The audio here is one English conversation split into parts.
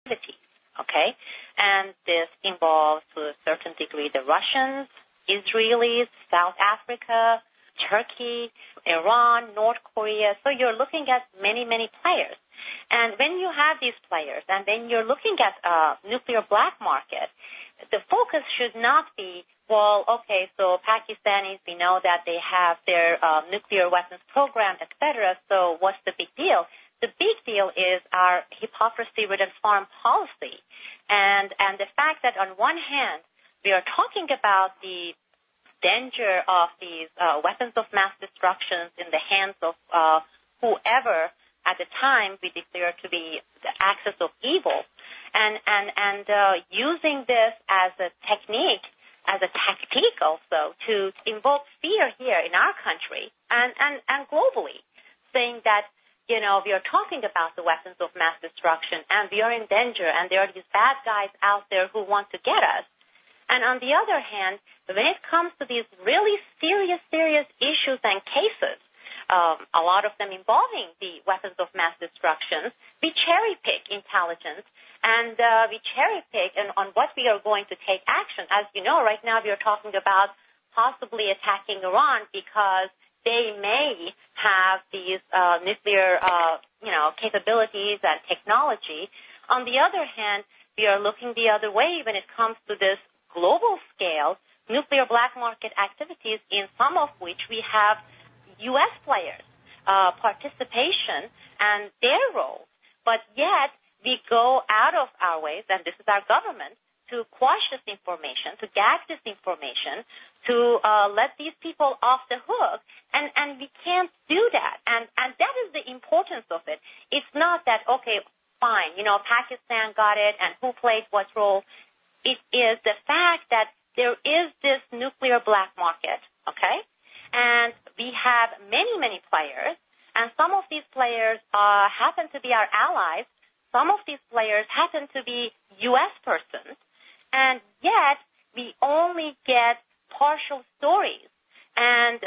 activities, okay? And this involves, to a certain degree, the Russians, Israelis, South Africa, Turkey, Iran, North Korea. So you're looking at many, many players. And when you have these players, and when you're looking at nuclear black market, the focus should not be, well, okay, so Pakistanis, we know that they have their nuclear weapons program, et cetera, so what's the big deal? The big deal is our hypocrisy-ridden foreign policy. And the fact that on one hand, we are talking about the danger of these weapons of mass destruction in the hands of whoever at the time we declare to be the axis of evil, and using this as a technique, as a tactic also to invoke fear here in our country and globally, saying that, you know, we are talking about the weapons of mass destruction and we are in danger and there are these bad guys out there who want to get us. And on the other hand, when it comes to these really serious issues and cases, a lot of them involving the weapons of mass destruction, we cherry-pick intelligence and we cherry-pick on what we are going to take action. As you know, right now we are talking about possibly attacking Iran because they may have these nuclear, capabilities and technology. On the other hand, we are looking the other way when it comes to this global scale nuclear black market activities, in some of which we have U.S. players participation and their roles. But yet we go out of our ways, and this is our government, to quash this information, to gag this information, to let these people off the hook, and we can't do that. And that is the importance of it. It's not that, okay, fine, Pakistan got it, and who played what role. It is the fact that there is this nuclear black market, okay? And we have many, many players, and some of these players happen to be our allies. Some of these players happen to be U.S. persons, and yet we only get partial stories. And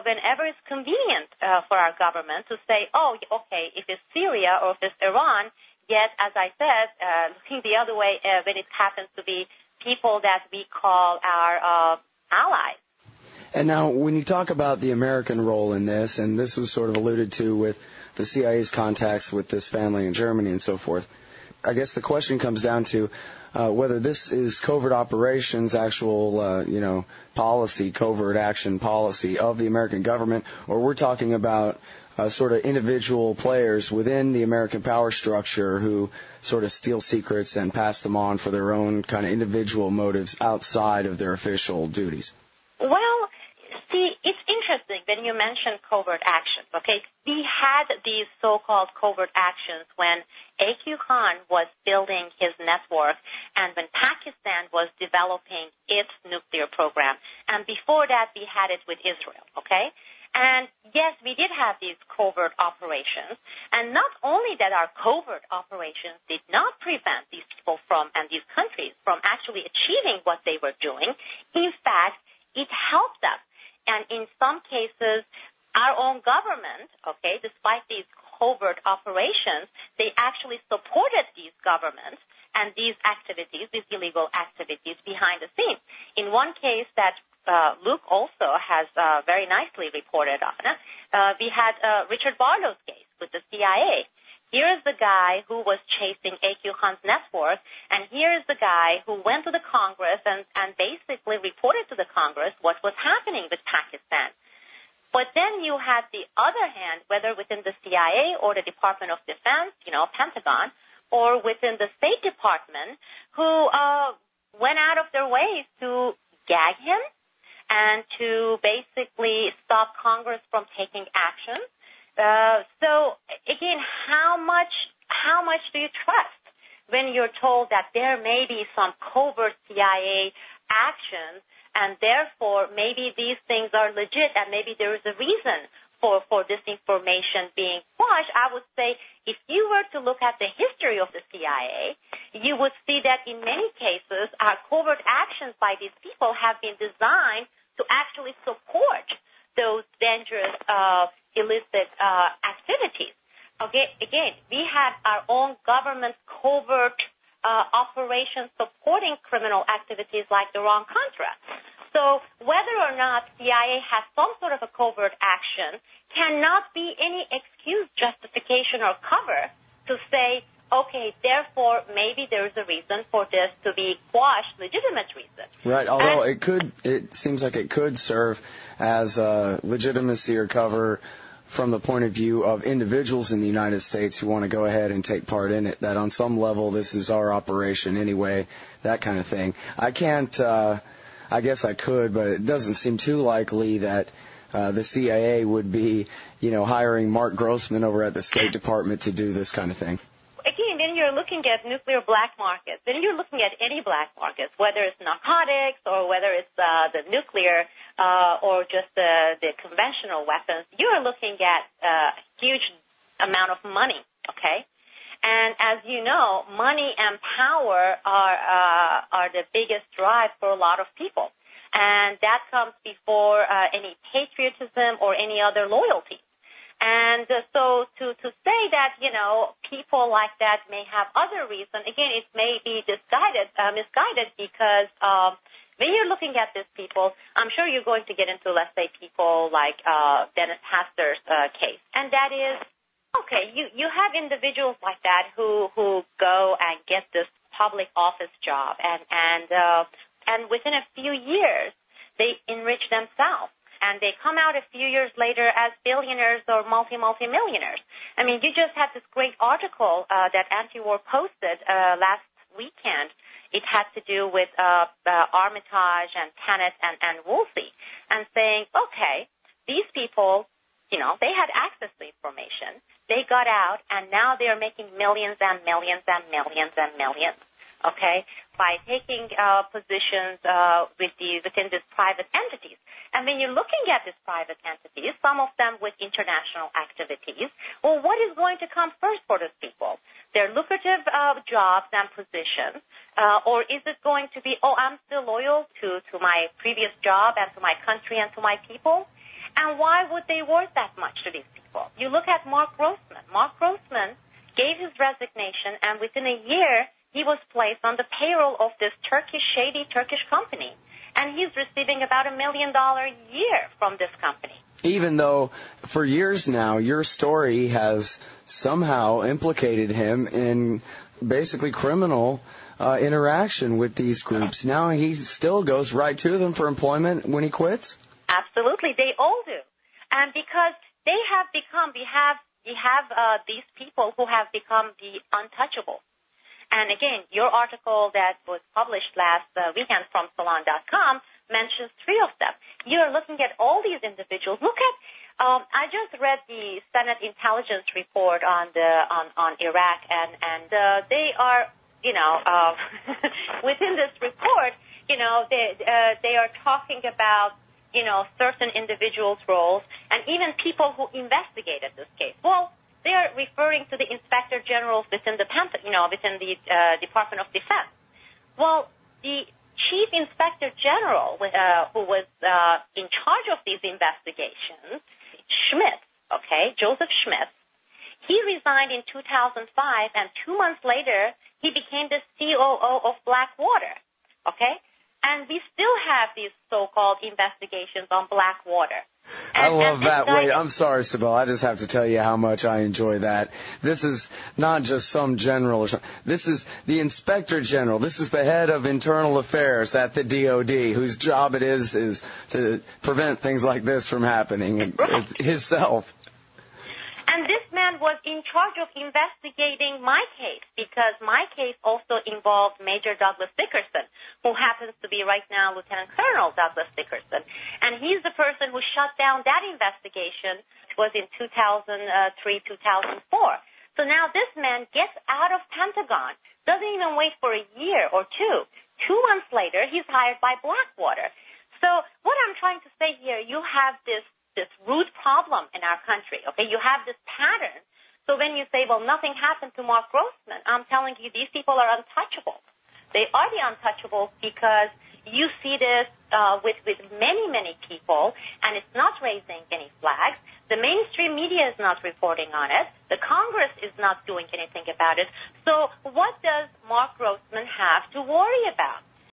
whenever it's convenient for our government to say, oh, okay, if it's Syria or if it's Iran, yet, as I said, looking the other way when it happens to be people that we call our allies. And now, when you talk about the American role in this, and this was sort of alluded to with the CIA's contacts with this family in Germany and so forth, I guess the question comes down to whether this is covert operations, actual, policy, covert action policy of the American government, or we're talking about sort of individual players within the American power structure who sort of steal secrets and pass them on for their own kind of individual motives outside of their official duties. Well, see, it's interesting when you mention covert actions, okay? We had these so-called covert actions when Kahn was building his network and when Pakistan was developing its nuclear program. And before that, we had it with Israel, okay? And yes, we did have these covert operations. And not only that our covert operations did not prevent these people from, and these countries from actually achieving what they were doing, in fact, it helped us. And in some cases, our own government, okay, despite these covert operations, they actually supported these governments and these activities, these illegal activities behind the scenes. In one case that Luke also has very nicely reported on, we had Richard Barlow's case with the CIA. Here is the guy who was chasing Khan's network, and here is the guy who went to the Congress and basically reported to the Congress what was happening with Pakistan. But then you had the other hand, whether within the CIA or the Department of Defense, Pentagon, or within the State Department, who went out of their ways to gag him and to basically stop Congress from taking action. So again, how much do you trust when you're told that there may be some covert CIA actions, and therefore maybe these things are legit, and maybe there is a reason for this information being quashed? I would say if you were to look at the history of the CIA, you would see that in many cases, covert actions by these people have been designed to actually support those dangerous illicit activities. Okay, again, we had our own government covert operations supporting criminal activities like Iran-Contra. So whether or not CIA has some sort of a covert action cannot be any excuse, justification, or cover to say, okay, therefore maybe there's a reason for this to be quashed, legitimate reason. Right, although it seems like it could serve as legitimacy or cover from the point of view of individuals in the United States who want to go ahead and take part in it, that on some level this is our operation anyway, that kind of thing. I can't, I guess I could, but it doesn't seem too likely that the CIA would be, hiring Mark Grossman over at the State Department to do this kind of thing. Again, then you're looking at nuclear black markets. Then you're looking at any black markets, whether it's narcotics or whether it's the nuclear or just the conventional weapons. You're looking at a huge amount of money, okay? And as you know, money and power are the biggest drive for a lot of people. And that comes before any patriotism or any other loyalty. And so to say that, people like that may have other reasons, again, it may be misguided because when you're looking at these people, I'm sure you're going to get into, let's say, people like Dennis Haster's case. And that is, okay, you have individuals like that who go and get this public office job, and within a few years, they enrich themselves. And they come out a few years later as billionaires or multi-millionaires. I mean, you just had this great article that Anti-War posted last weekend. It had to do with Armitage and Tenet and Woolsey, and saying, okay, these people, they had access to information. They got out, and now they are making millions and millions and millions and millions, okay, by taking positions within these private entities. And when you're looking at these private entities, some of them with international activities, well, what is going to come first for these people? Their lucrative jobs and positions, or is it going to be, I'm still loyal to my previous job and to my country and to my people? And why would they worth that much to these people? You look at Mark Grossman. Mark Grossman gave his resignation, and within a year, he was placed on the payroll of this shady Turkish company. And he's receiving about $1 million a year from this company. Even though for years now, your story has somehow implicated him in basically criminal interaction with these groups. Now he still goes right to them for employment when he quits? Absolutely. They all do. And because they have become, we have these people who have become the untouchable. And again, your article that was published last weekend from Salon.com mentions 3 of them. You're looking at all these individuals. Look at, I just read the Senate intelligence report on Iraq, and they are, within this report, they are talking about, certain individuals' roles and even people who investigated this case. Well, they are referring to the inspector generals within the Department of Defense. Well, the chief inspector general, who was in charge of these investigations, Joseph Schmidt, he resigned in 2005, and 2 months later, he became the COO of Blackwater. Okay? And we still have these so-called investigations on Blackwater. I love that. Wait, I'm sorry, Sibel. I just have to tell you how much I enjoy that. This is not just some general or something. This is the inspector general. This is the head of internal affairs at the DOD, whose job it is to prevent things like this from happening himself. And this man was in charge of investigating my case, because my case also involved Major Douglas Dickerson, who happens to be right now Lieutenant Colonel Douglas Dickerson. And he's the person who shut down that investigation. It was in 2003, 2004. So now this man gets out of Pentagon, doesn't even wait for a year or two. 2 months later, he's hired by Blackwater. So what I'm trying to say here, you have this root problem in our country, okay? You have this pattern. So when you say, well, nothing happened to Mark Grossman, I'm telling you these people are untouchable. They are the untouchables because You see this with many, many people, and it's not raising any flags. The mainstream media is not reporting on it. The Congress is not doing anything about it. So what does Mark Grossman have to worry about?